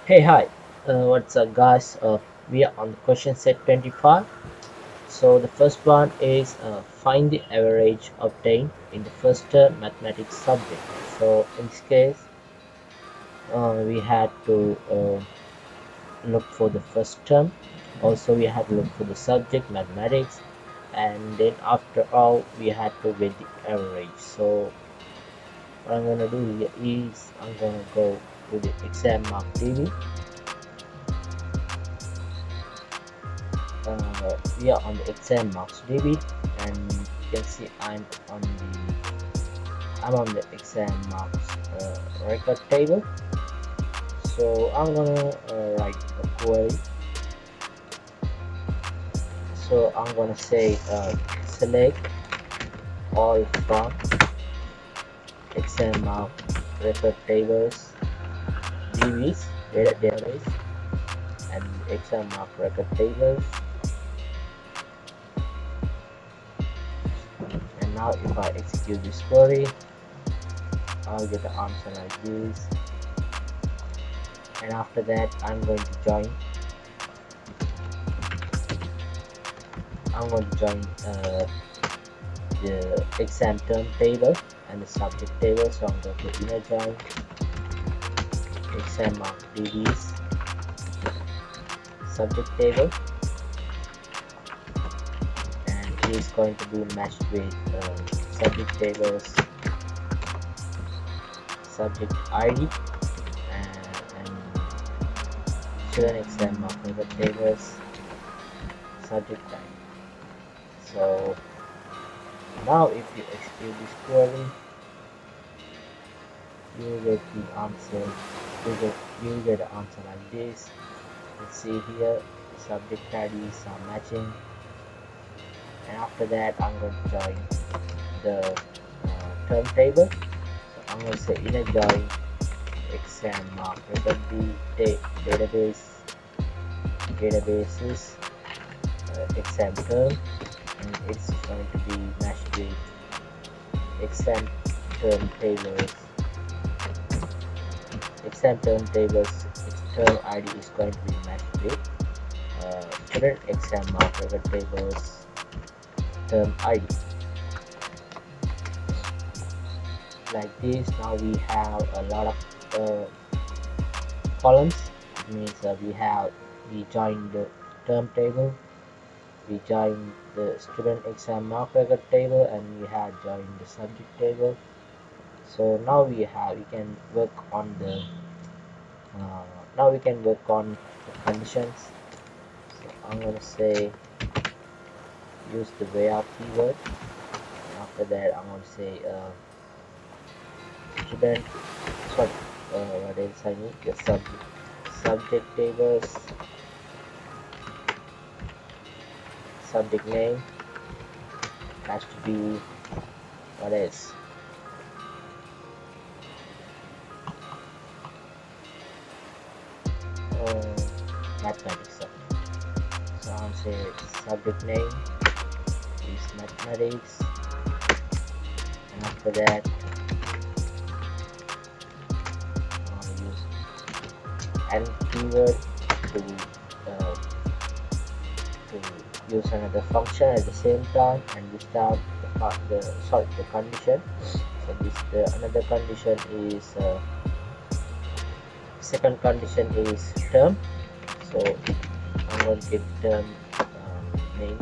Hey, hi. What's up, guys? We are on the question set 25. So the first one is find the average obtained in the first term mathematics subject. So in this case, we had to look for the first term. Also, we had to look for the subject mathematics, and then after all, we had to get the average. So what I'm gonna do here is I'm gonna go to the exam mark DB. We are on the exam marks DB, and you can see I'm on the exam marks record table. So I'm gonna write a query. So I'm gonna say select all from exam mark record tables DBs database and exam mark record tables. And now if I execute this query, I'll get the answer like this. And after that, I'm going to join the exam term table and the subject table. So I'm going to inner join exam mark DBs subject table, and it is going to be matched with subject tables subject ID and student exam mark record tables subject ID. So now if you execute this query, you will get the answer. You will get the answer like this. Let's see here, subject IDs are matching, and after that I'm going to join the term table. So I'm going to say inner join exam mark record databases exam term, and it's going to be matched with exam term tables. Exam term tables term ID is going to be matched with student exam mark record tables term ID. Like this, now we have a lot of columns. It means we join the term table, we join the student exam mark record table, and we have joined the subject table. So we can work on the conditions. So I'm gonna say use the where keyword, and after that I'm gonna say student sorry what else I need, the subject tables subject name has to be what else, mathematics subject. So I'll say subject name is mathematics, and after that I'll use and keyword to uh, to use another function at the same time, and this time the condition. So another condition is second condition is term. So I'm going to get term name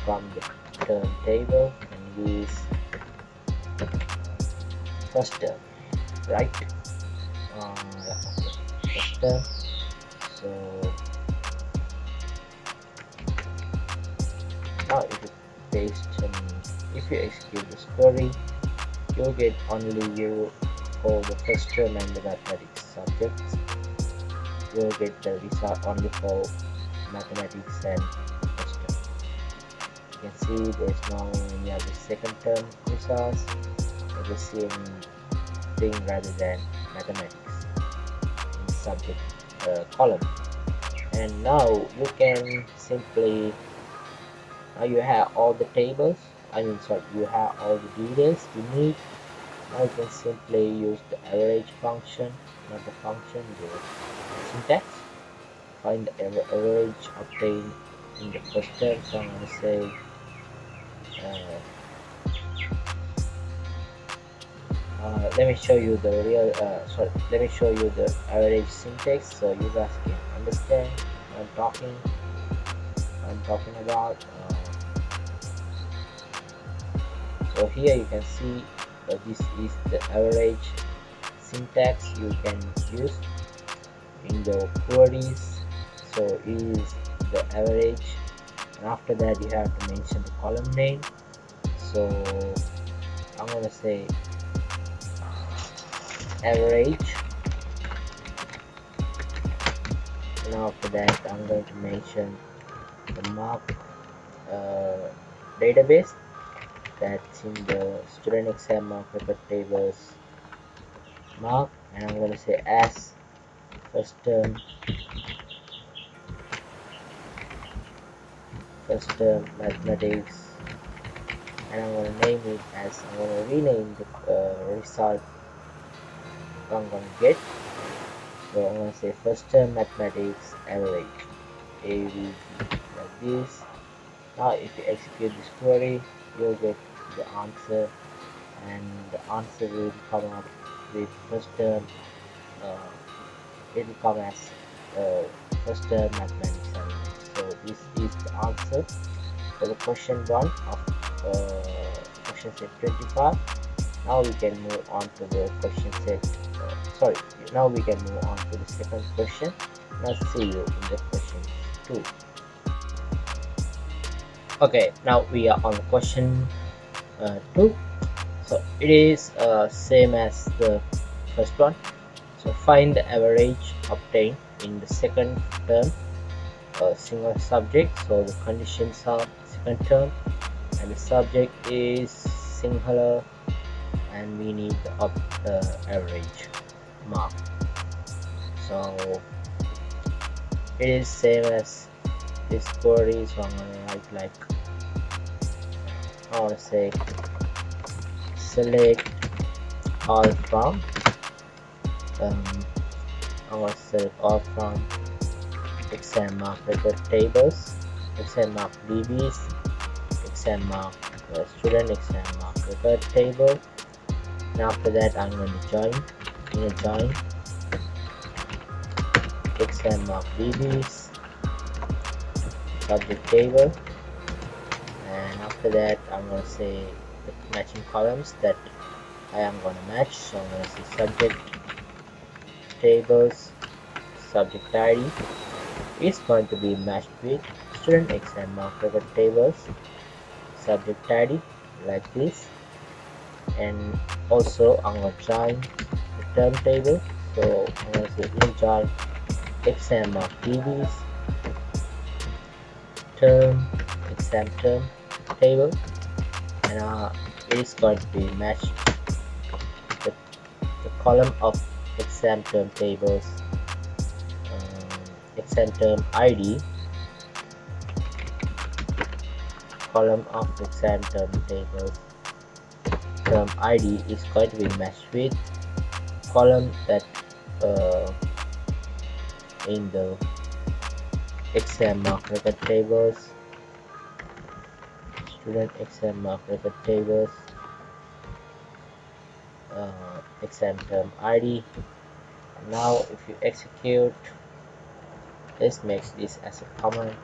from the term table and use first term, right? First term. So now if you execute this query, you'll get only you for the first term and the mathematics subjects. You'll get the result only for mathematics and first term. You can see there's no any other second term results. It's the same thing rather than mathematics in subject column. And now you can simply now you have all the tables, you have all the details you need. Now you can simply use the average function, not the function, the syntax. Find the average obtained in the first term. So I'm going to say let me show you the let me show you the average syntax so you guys can understand what I'm talking about. So here you can see this is the average syntax you can use in the queries. So it is the average, and after that you have to mention the column name. So I'm gonna say average, and after that I'm going to mention the mark database that's in the student exam mark record tables mark, and I'm going to say as first term mathematics, and I'm going to name it as I'm going to rename the result I'm going to get. So I'm going to say first term mathematics average AVG like this. Now if you execute this query, you'll get the answer, and the answer will come up with first term. Uh, it will come as first term mathematics average. So this is the answer for the question 1 of question set 25. Now we can move on to the question set. Now we can move on to the second question. Now see you in the question 2. Okay, now we are on question 2. So it is same as the first one. So find the average obtained in the second term, single subject. So the conditions are second term, and the subject is singular, and we need the average mark. So it is same as this query. So I'm gonna write like I want to say select all from I want to select all from exam mark record tables, exam mark DBs, exam mark student exam mark record table, and after that I'm going to join exam mark DBs subject table, and after that I'm going to say the matching columns that I am going to match. So I'm going to say subject tables subject ID is going to be matched with student exam mark record tables subject ID like this, and also I'm going to join the term table. So I'm going to say join exam mark DBs term exam term table, and it is going to be matched the column of exam term tables exam term ID, column of exam term tables term ID is going to be matched with column that in the exam mark record tables student exam mark record tables exam term ID. Now if you execute, let's make this as a command,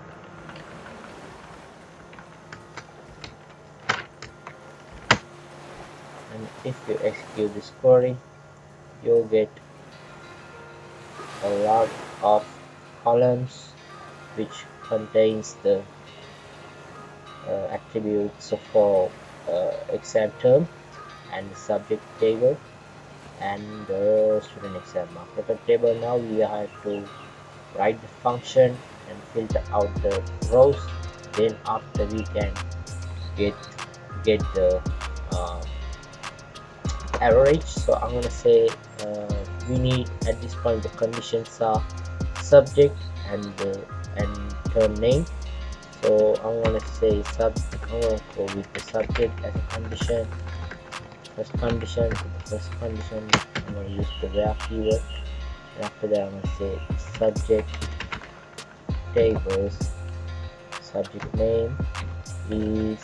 and if you execute this query, you'll get a lot of columns which contains the attributes for exam term and the subject table and the student exam mark record table. Now we have to write the function and filter out the rows. Then after we can get the average. So I'm gonna say we need at this point the conditions are subject and term name. So I'm gonna say I'm gonna go with the subject as a condition, first condition. To the first condition, I'm going to use the where keyword. And after that, I'm going to say subject tables. Subject name is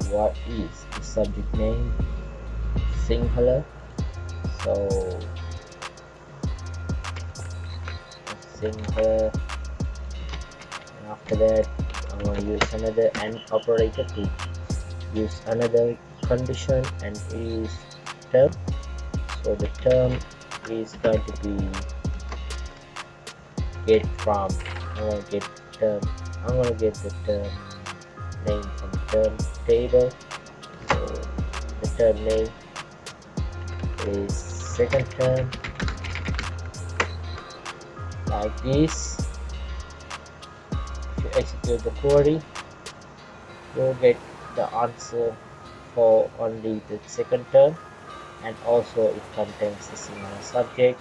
what is the subject name, singular. So singular. And after that, I'm going to use another AND operator to use another condition, and is term. So the term is going to be get from. I'm going to get term. I'm going to get the term name from term table. So the term name is second term, like this. If you execute the query, you'll get the answer for only the second term, and also it contains the singular subject.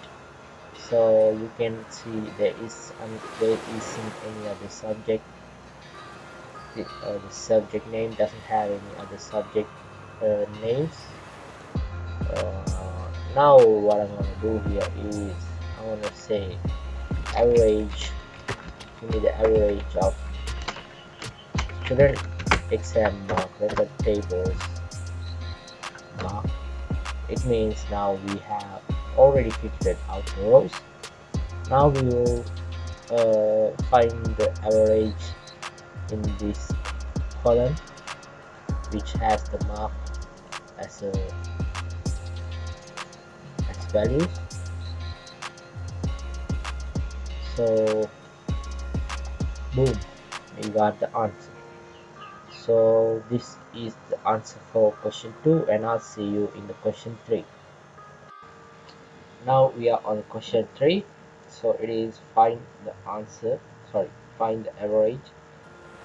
So you can see there isn't any other subject. The subject name doesn't have any other subject names. Now what I'm going to do here is I'm going to say average. Give me the average of student exam mark record tables mark. It means now we have already figured out the rows. Now we will find the average in this column, which has the mark as values. So boom, we got the answer. So this is the answer for question 2, and I'll see you in the question 3. Now we are on question 3. So it is find the average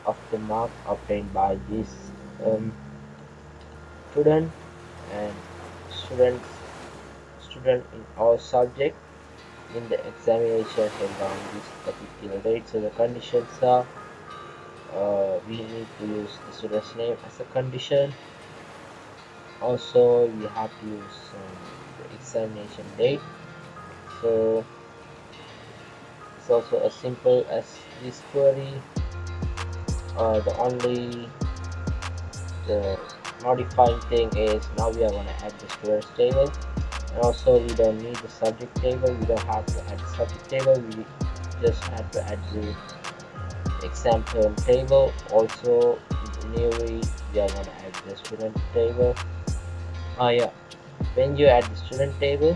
of the mark obtained by this student and student in all subject in the examination held on this particular date. So the conditions are we need to use the student's name as a condition. Also we have to use the examination date. So it's also as simple as this query. The modifying thing is now we are going to add the students table, and also we don't need the subject table. We don't have to add the subject table. We just have to add the exam term table. Also newly we are going to add the student table. Yeah, when you add the student table,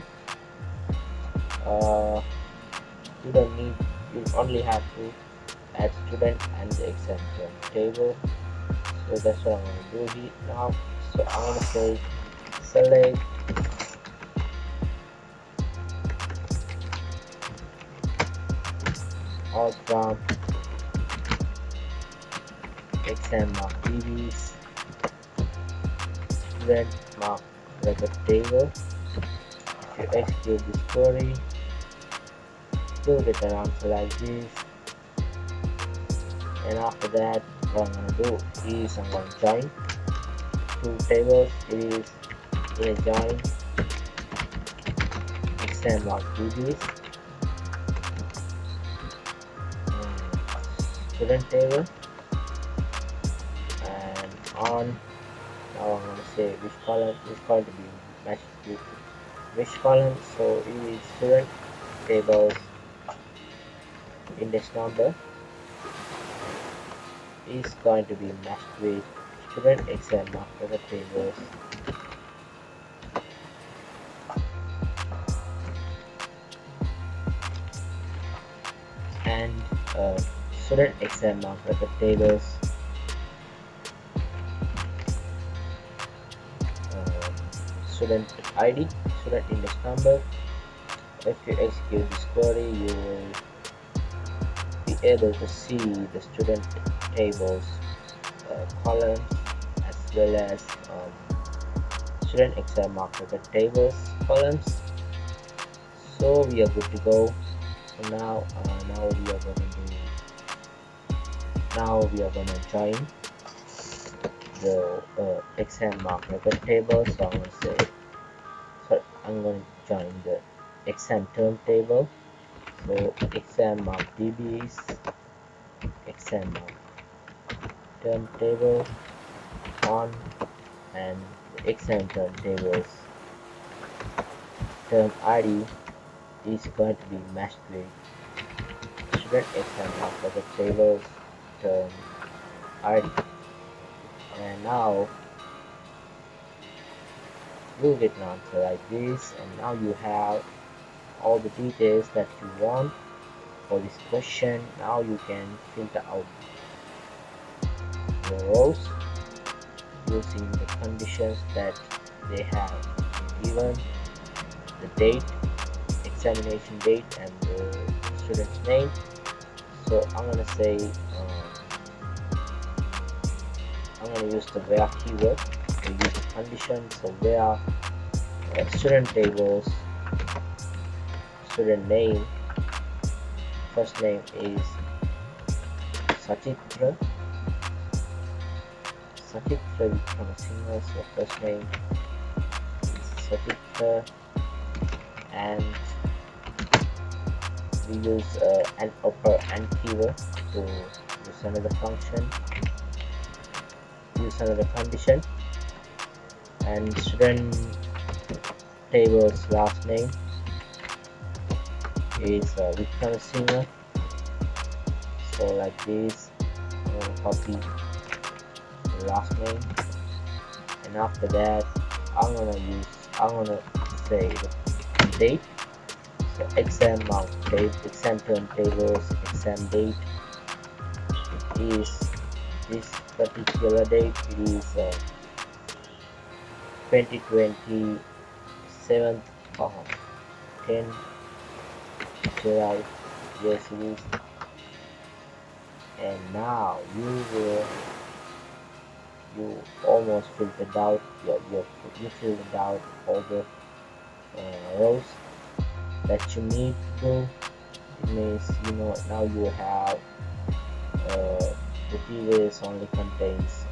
you only have to add student and the exam term table. So that's what I'm going to do here now. So I'm going to say select all from exam mark DBs student mark record table. If you execute this query, you'll get an answer like this. And after that, what I'm going to do is I'm going to join two tables. It is a join exam mark DBs student table, and on. Now I'm going to say which column is going to be matched with which column. So it is student tables index number is going to be matched with student exam mark record tables and student exam mark record tables student ID, student index number. If you execute this query, you will be able to see the student tables columns as well as student exam mark record tables columns. So we are good to go. So now we are going to join the exam mark record table. So I'm going to say, sorry, I'm going to join the exam term table. So exam mark db is exam mark term table on, and the exam term tables term id is going to be matched with student exam mark record tables term id. And now you get an answer like this, and now you have all the details that you want for this question. Now you can filter out the rows using the conditions that they have given, the date, examination date, and the student's name. So I'm gonna say I'm gonna use the where keyword to use the condition. So where student tables, student name, first name is Sachitra Kannadhasan, so first name is Sachitra, and we use an upper and keyword to use another function, use another condition, and student table's last name is Kannadhasan. So like this, I'm gonna copy the last name, and after that I'm gonna say the date. So exam mark date, exam term tables, exam date is this particular date. It is 2020 7th of 10 July. Yes, it is. And now you almost filtered out you filtered out all the rows that you need to. It means now you have the details only contains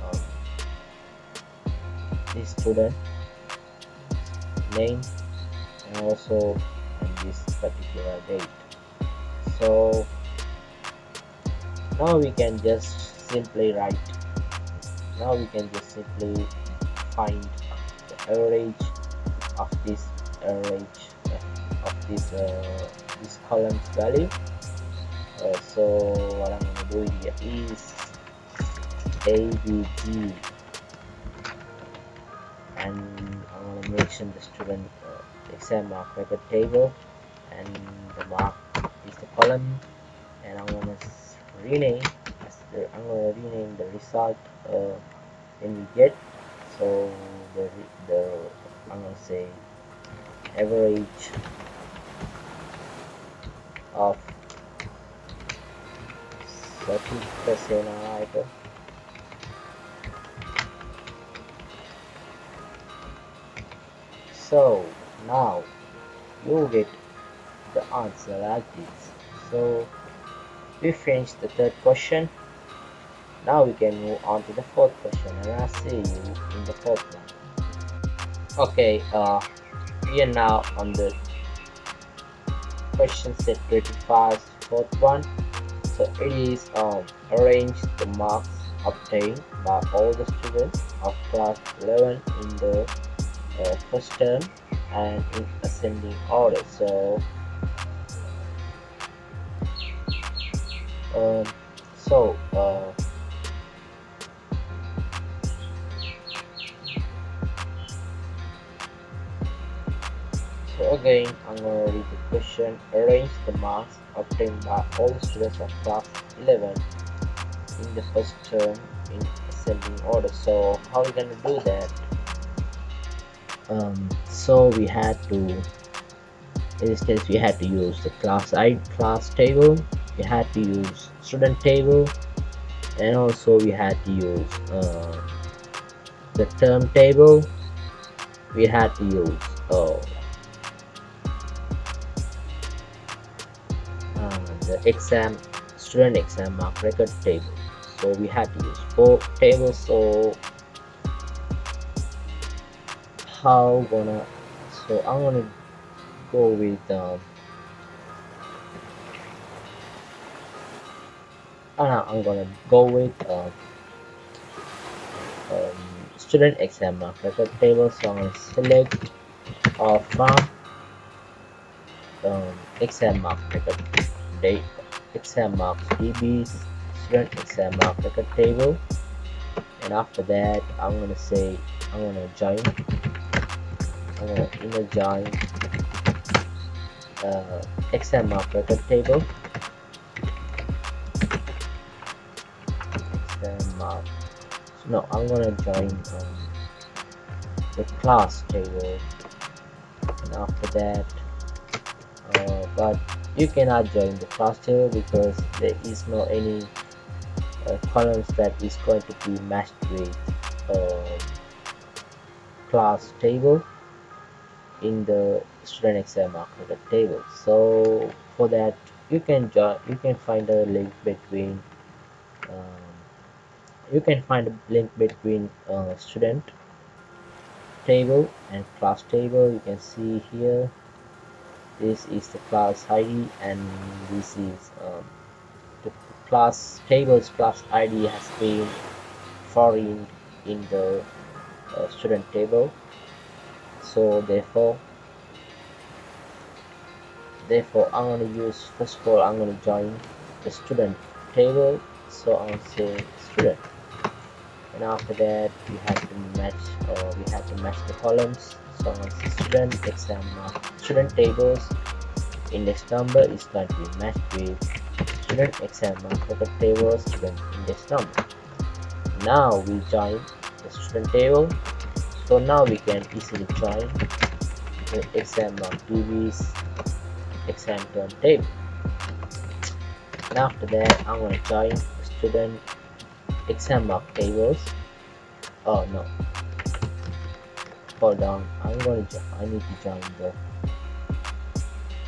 this student name and also this particular date. So now we can just simply find the average of this this column's value. So what I'm going to do here is ABG, and I'm going to mention the student exam mark record table, and the mark is the column, and I'm going to rename the result when we get. So the I'm going to say average of 30%. So now you get the answer like this. So we finished the third question. Now we can move on to the fourth question, and I'll see you in the fourth one. Okay, we are now on the question set 25, fourth one. So it is arrange the marks obtained by all the students of class 11 in the first term and in ascending order. So again, I'm going to read the question. Arrange the marks obtained by all the students of class 11 in the first term in ascending order. So how are we going to do that? So we had to, in this case, we had to use the class table, we had to use student table, and also we had to use the term table. We had to use the student exam mark record table. So we had to use 4 tables. So how gonna so I'm gonna go with I'm gonna go with student exam mark record table. So I'm gonna select from exam mark record date exam marks db student exam mark record table, and after that I'm gonna join I'm gonna inner join exam mark record table exam mark. So no, I'm gonna join the class table, and after that but you cannot join the class table because there is no any columns that is going to be matched with uh, class table in the student exam mark record table. So for that you can find a link between um, student table and class table. You can see here this is the class ID, and this is the class table's class ID has been foreign in the student table. So therefore I'm going to use, first of all I'm going to join the student table. So I'm going to say student, and after that we have to match the columns. So I'm going to say student exam student tables index number is going to be matched with student exam record table student index number. Now we join the student table. So now we can easily join the exam db's exam term table. And after that I'm going to join the student exam mark tables. Oh no, hold on, I need to join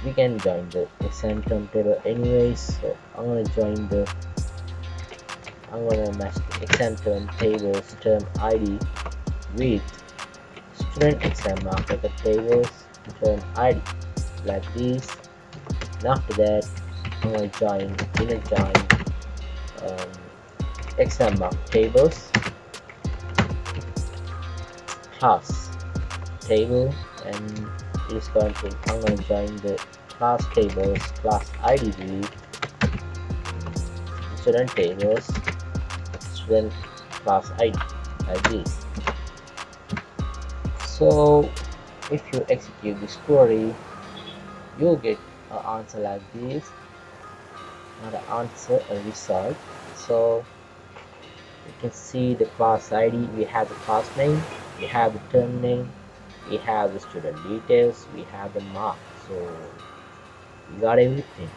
we can join the exam term table anyways. So I'm going to match the exam term tables term ID with student exam mark record tables term ID like this. And after that I'm going to join exam mark tables class table, and I'm going to join the class tables class ID with student tables student class ID like this. So if you execute this query, you'll get an answer like this, not an answer, a result. So you can see the class ID, we have the class name, we have the term name, we have the student details, we have the mark. So we got everything.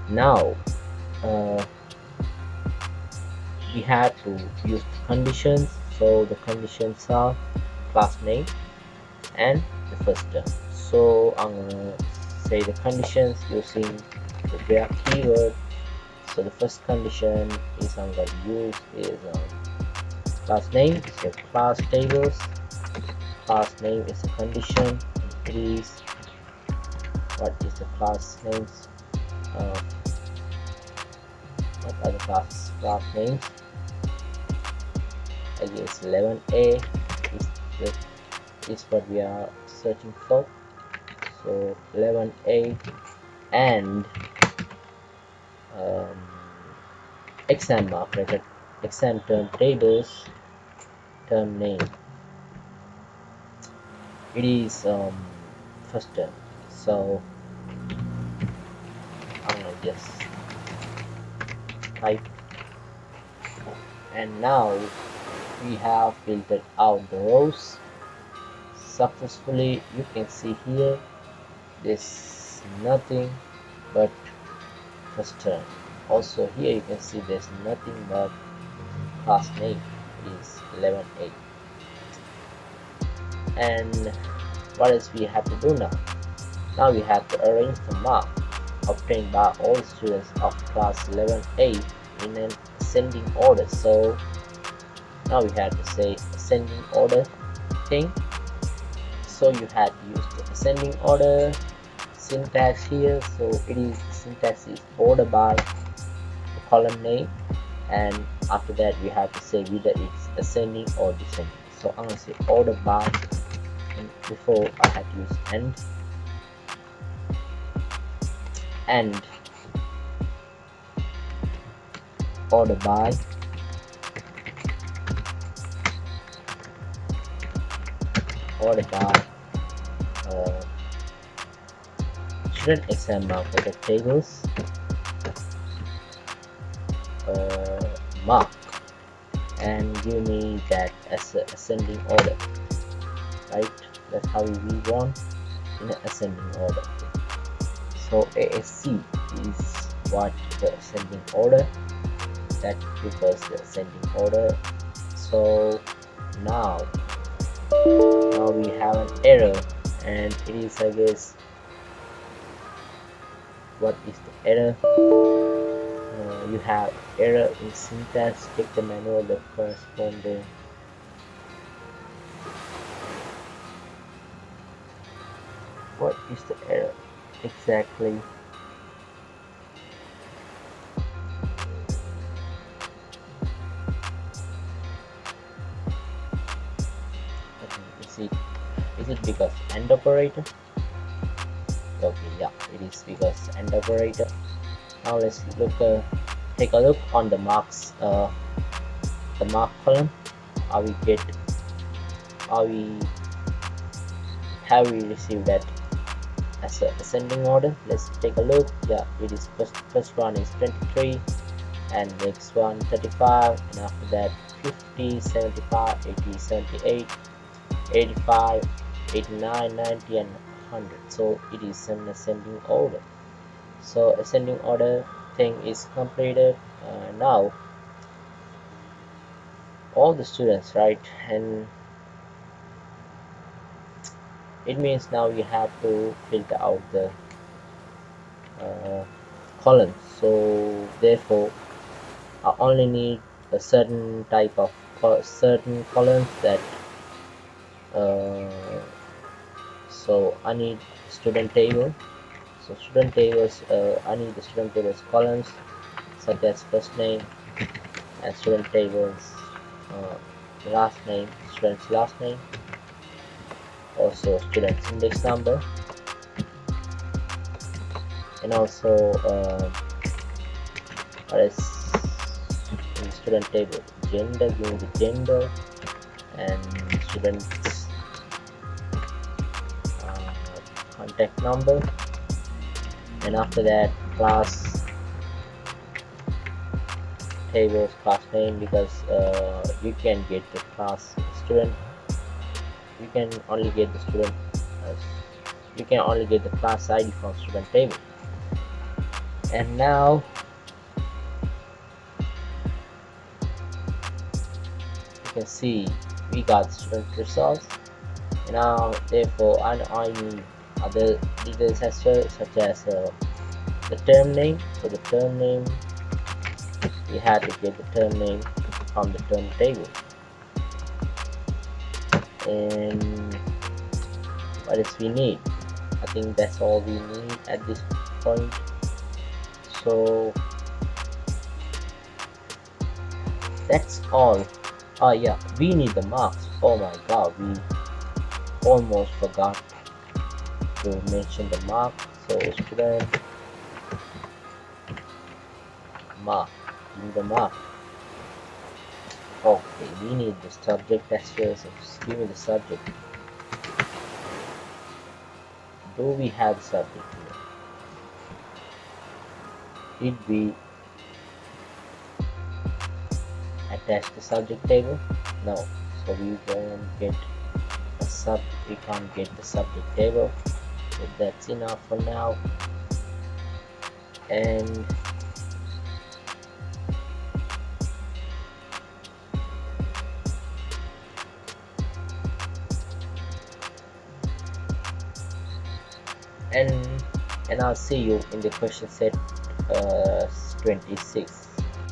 Now we have to use the conditions. So the conditions are class name and the first term. So I'm gonna say the conditions using the where keyword. So the first condition is I'm going to use is class name. So class tables class name is a condition. Increase what is the class names, what are the class names. I guess 11a is what we are searching for. So 11a and exam mark record exam term tables term name, it is first term. So I'm gonna just type, and now we have filtered out the rows successfully. You can see here there's nothing but first term. Also here you can see there's nothing but class name is 11a. And what else we have to do now? Now we have to arrange the mark obtained by all students of class 11a in an ascending order. So now we have to say ascending order thing. So you had used the ascending order syntax here. So it is, the syntax is order by the column name, and after that we have to say whether it's ascending or descending. So I'm gonna say order by, and before I had to use and order by uh, student exam mark for the tables mark, and give me that as a ascending order, right? That's how we want in an ascending order. So ASC is what the ascending order, that prefers the ascending order. So now we have an error, and it is, I guess, what is the error? You have error in syntax. Check the manual that corresponding. What is the error exactly? Is it because AND operator? Okay, yeah, it is because AND operator. Now let's take a look on the marks, the mark column. Have we received that as a ascending order? Let's take a look. Yeah, it is first one is 23, and next one 35, and after that 50, 75, 80, 78, 85, 89, 90, and 100. So it is an ascending order. So ascending order thing is completed. Now all the students, right? And it means now you have to filter out the columns. So therefore I only need a certain type of certain columns that so I need student table. So student tables, I need the student tables columns such as first name, and student tables last name, student's last name, also student's index number, and also what is in the student table gender, give me the gender, and student's contact number, and after that class tables class name, because you can get the class student, you can only get the student you can only get the class ID from student table. And now you can see we got student results. Now therefore I need other details as well, such as the term name. So the term name, we have to get the term name from the term table. And what else we need? I think that's all we need at this point. So that's all. Oh yeah, we need the marks. Oh my god, we almost forgot to mention the mark. So student mark, give the mark. Okay, we need the subject as well, so just give me the subject. Do we have the subject here? Did we attach the subject table? No, so we won't get we can't get the subject table. So that's enough for now. And I'll see you in the question set 26.